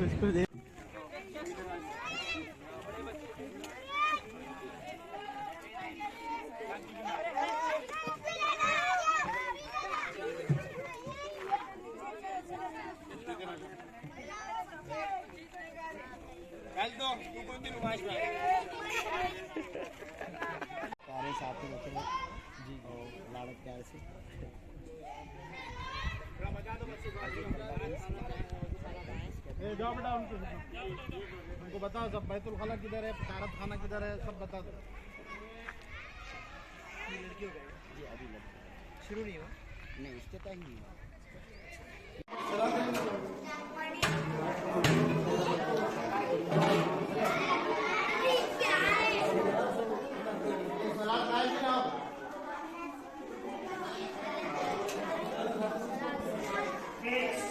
उसको दे सारे साथ में बैठे जी लाड़क प्यार से जाओ बेटा उनको बताओ सब बैतुल खला किधर है कारत खाना किधर है सब बता दो। लड़की हो गई जी अभी लड़की शुरू नहीं हुआ नहीं इसके तक नहीं हुआ। Yes.